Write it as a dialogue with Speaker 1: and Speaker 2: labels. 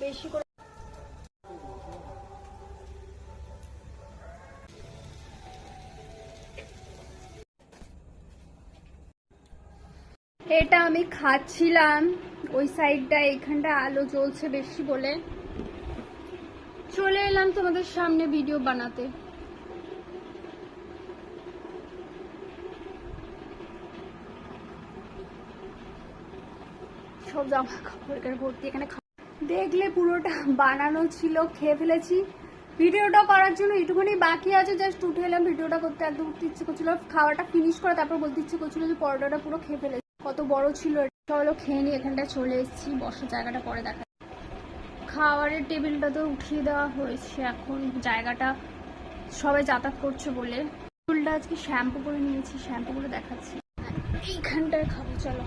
Speaker 1: বেশি করে। এটা আমি খাচ্ছিলাম, ওই সাইডটা এখানটা আলো জ্বলছে বেশি বলে চলে এলাম তোমাদের সামনে ভিডিও বানাতে। সব জামা কাপড় এখানে ভর্তি, এখানে দেখলে পুরোটা বানানো ছিল, খেয়ে ফেলেছি। ভিডিওটা করার জন্য একটুখানি বাকি আছে, জাস্ট উঠে এলাম ভিডিওটা করতে। একদম উঠতে ইচ্ছে করছিল, খাওয়াটা ফিনিশ করে তারপর বলতে ইচ্ছে করছিল যে পরোটাটা পুরো খেয়ে ফেলেছি, কত বড় ছিল। চলো খেয়ে নিয়ে এখানটায় চলে এসেছি, বসার জায়গাটা পরে দেখা। খাওয়ারের টেবিলটা তো উঠিয়ে দেওয়া হয়েছে, এখন জায়গাটা সবাই যাতায়াত করছে বলে চুলটা আজকে শ্যাম্পু করে নিয়েছি, শ্যাম্পু করে দেখাচ্ছি। এইখানটায় খাবো, চলো।